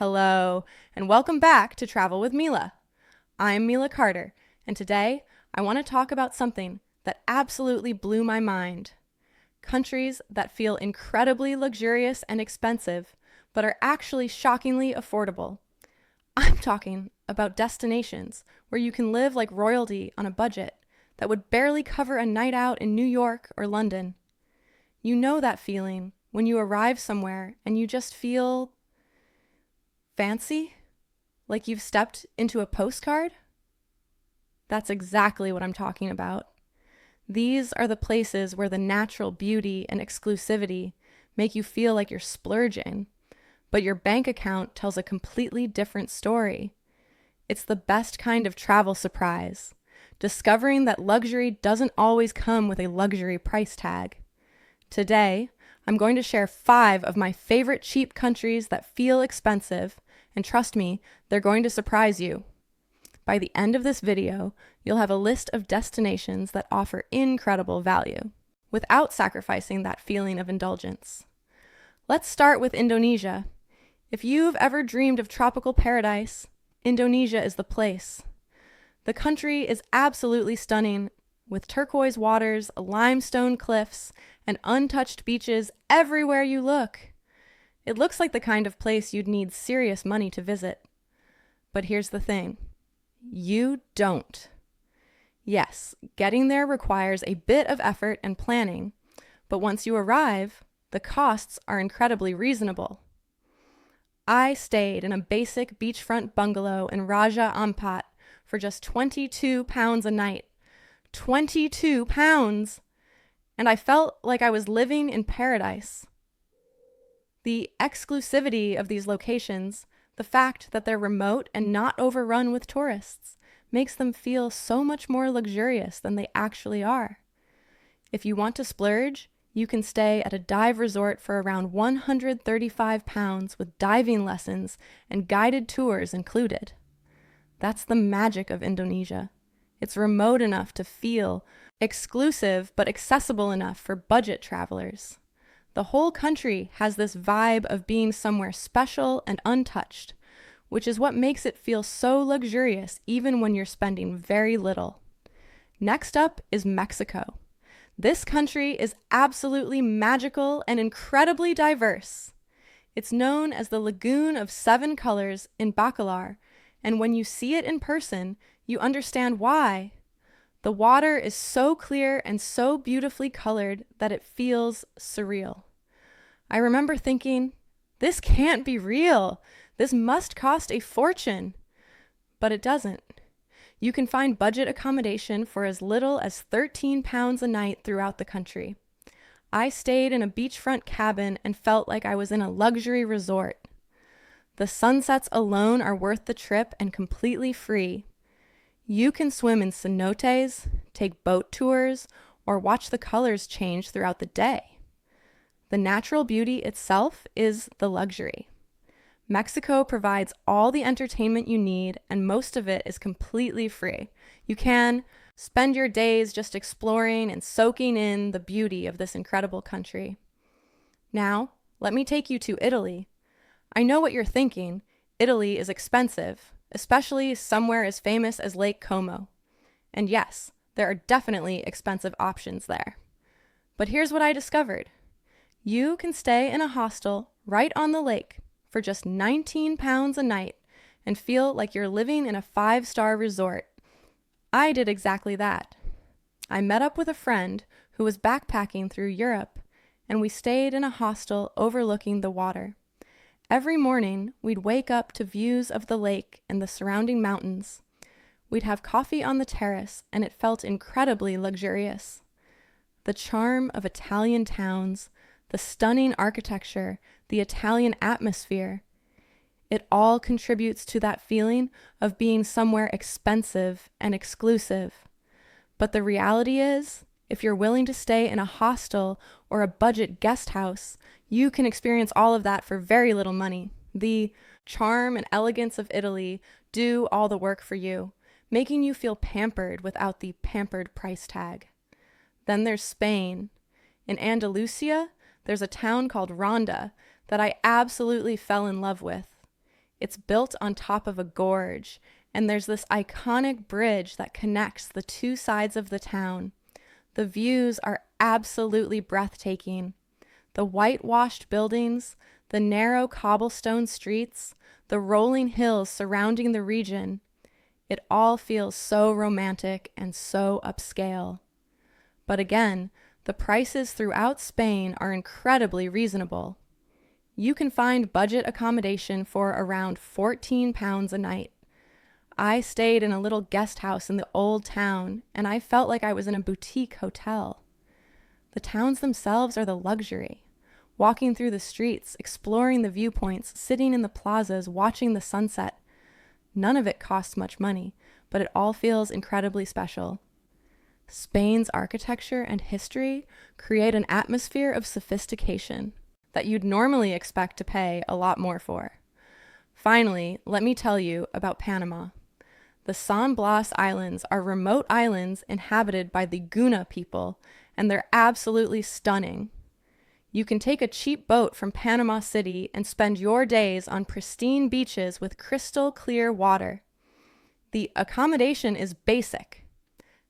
Hello, and welcome back to Travel with Mila. I'm Mila Carter, and today I want to talk about something that absolutely blew my mind. Countries that feel incredibly luxurious and expensive, but are actually shockingly affordable. I'm talking about destinations where you can live like royalty on a budget that would barely cover a night out in New York or London. You know that feeling when you arrive somewhere and you just feel fancy? Like you've stepped into a postcard? That's exactly what I'm talking about. These are the places where the natural beauty and exclusivity make you feel like you're splurging, but your bank account tells a completely different story. It's the best kind of travel surprise, discovering that luxury doesn't always come with a luxury price tag. Today, I'm going to share 5 of my favorite cheap countries that feel expensive, and trust me, they're going to surprise you. By the end of this video, you'll have a list of destinations that offer incredible value, without sacrificing that feeling of indulgence. Let's start with Indonesia. If you've ever dreamed of tropical paradise, Indonesia is the place. The country is absolutely stunning, with turquoise waters, limestone cliffs, and untouched beaches everywhere you look. It looks like the kind of place you'd need serious money to visit. But here's the thing. You don't. Yes, getting there requires a bit of effort and planning, but once you arrive, the costs are incredibly reasonable. I stayed in a basic beachfront bungalow in Raja Ampat for just £22 a night. £22! And I felt like I was living in paradise. The exclusivity of these locations, the fact that they're remote and not overrun with tourists, makes them feel so much more luxurious than they actually are. If you want to splurge, you can stay at a dive resort for around £135 with diving lessons and guided tours included. That's the magic of Indonesia. It's remote enough to feel exclusive, but accessible enough for budget travelers. The whole country has this vibe of being somewhere special and untouched, which is what makes it feel so luxurious even when you're spending very little. Next up is Mexico. This country is absolutely magical and incredibly diverse. It's known as the Lagoon of 7 Colors in Bacalar, and when you see it in person, you understand why. The water is so clear and so beautifully colored that it feels surreal. I remember thinking, this can't be real. This must cost a fortune. But it doesn't. You can find budget accommodation for as little as £13 a night throughout the country. I stayed in a beachfront cabin and felt like I was in a luxury resort. The sunsets alone are worth the trip and completely free. You can swim in cenotes, take boat tours, or watch the colors change throughout the day. The natural beauty itself is the luxury. Mexico provides all the entertainment you need, and most of it is completely free. You can spend your days just exploring and soaking in the beauty of this incredible country. Now, let me take you to Italy. I know what you're thinking. Italy is expensive, especially somewhere as famous as Lake Como. And yes, there are definitely expensive options there. But here's what I discovered. You can stay in a hostel right on the lake for just £19 a night and feel like you're living in a 5-star resort. I did exactly that. I met up with a friend who was backpacking through Europe, and we stayed in a hostel overlooking the water. Every morning, we'd wake up to views of the lake and the surrounding mountains. We'd have coffee on the terrace, and it felt incredibly luxurious. The charm of Italian towns, the stunning architecture, the Italian atmosphere, it all contributes to that feeling of being somewhere expensive and exclusive. But the reality is, if you're willing to stay in a hostel or a budget guest house, you can experience all of that for very little money. The charm and elegance of Italy do all the work for you, making you feel pampered without the pampered price tag. Then there's Spain. In Andalusia, there's a town called Ronda that I absolutely fell in love with. It's built on top of a gorge, and there's this iconic bridge that connects the two sides of the town. The views are absolutely breathtaking. The whitewashed buildings, the narrow cobblestone streets, the rolling hills surrounding the region. It all feels so romantic and so upscale. But again, the prices throughout Spain are incredibly reasonable. You can find budget accommodation for around £14 a night. I stayed in a little guest house in the old town, and I felt like I was in a boutique hotel. The towns themselves are the luxury. Walking through the streets, exploring the viewpoints, sitting in the plazas, watching the sunset. None of it costs much money, but it all feels incredibly special. Spain's architecture and history create an atmosphere of sophistication that you'd normally expect to pay a lot more for. Finally, let me tell you about Panama. The San Blas Islands are remote islands inhabited by the Guna people, and they're absolutely stunning. You can take a cheap boat from Panama City and spend your days on pristine beaches with crystal clear water. The accommodation is basic.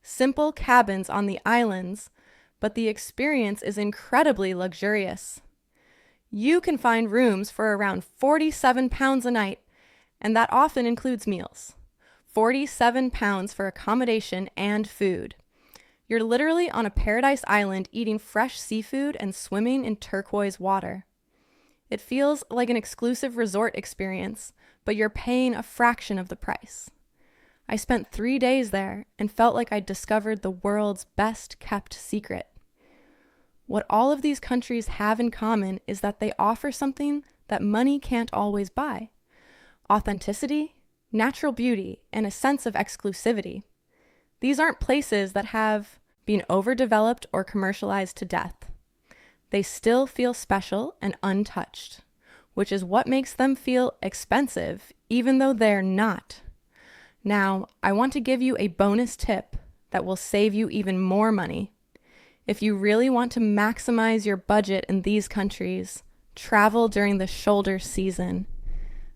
Simple cabins on the islands, but the experience is incredibly luxurious. You can find rooms for around £47 a night, and that often includes meals. £47 for accommodation and food. You're literally on a paradise island eating fresh seafood and swimming in turquoise water. It feels like an exclusive resort experience, but you're paying a fraction of the price. I spent 3 days there and felt like I'd discovered the world's best kept secret. What all of these countries have in common is that they offer something that money can't always buy: authenticity, natural beauty, and a sense of exclusivity. These aren't places that have been overdeveloped or commercialized to death. They still feel special and untouched, which is what makes them feel expensive, even though they're not. Now, I want to give you a bonus tip that will save you even more money. If you really want to maximize your budget in these countries, travel during the shoulder season.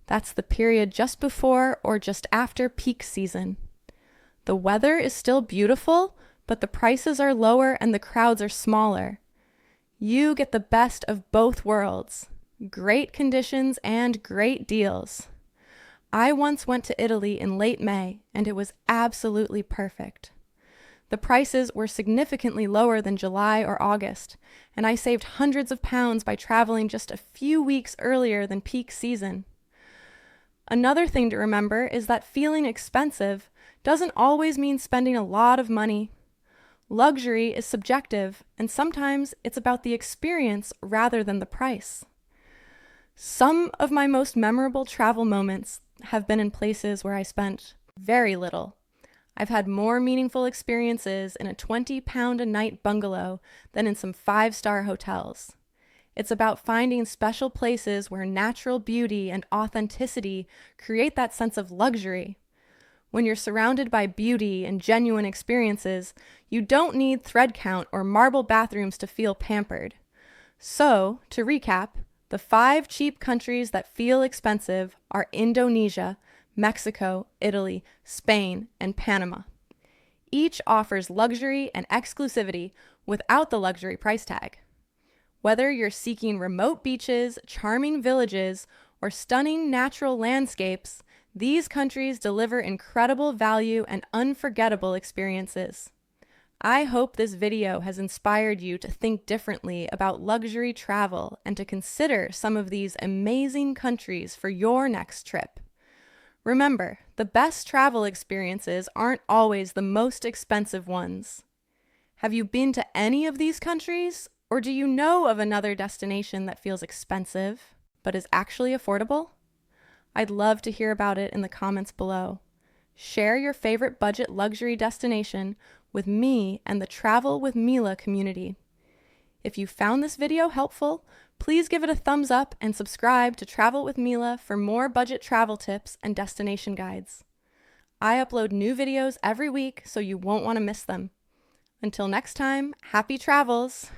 That's the period just before or just after peak season. The weather is still beautiful, but the prices are lower and the crowds are smaller. You get the best of both worlds, great conditions and great deals. I once went to Italy in late May, and it was absolutely perfect. The prices were significantly lower than July or August, and I saved hundreds of pounds by traveling just a few weeks earlier than peak season. Another thing to remember is that feeling expensive doesn't always mean spending a lot of money. Luxury is subjective, and sometimes it's about the experience rather than the price. Some of my most memorable travel moments have been in places where I spent very little. I've had more meaningful experiences in a £20 a night bungalow than in some 5-star hotels. It's about finding special places where natural beauty and authenticity create that sense of luxury. When you're surrounded by beauty and genuine experiences, you don't need thread count or marble bathrooms to feel pampered. So, to recap, the 5 cheap countries that feel expensive are Indonesia, Mexico, Italy, Spain, and Panama. Each offers luxury and exclusivity without the luxury price tag. Whether you're seeking remote beaches, charming villages, or stunning natural landscapes, these countries deliver incredible value and unforgettable experiences. I hope this video has inspired you to think differently about luxury travel and to consider some of these amazing countries for your next trip. Remember, the best travel experiences aren't always the most expensive ones. Have you been to any of these countries, or do you know of another destination that feels expensive but is actually affordable? I'd love to hear about it in the comments below. Share your favorite budget luxury destination with me and the Travel with Mila community. If you found this video helpful, please give it a thumbs up and subscribe to Travel with Mila for more budget travel tips and destination guides. I upload new videos every week, so you won't want to miss them. Until next time, happy travels!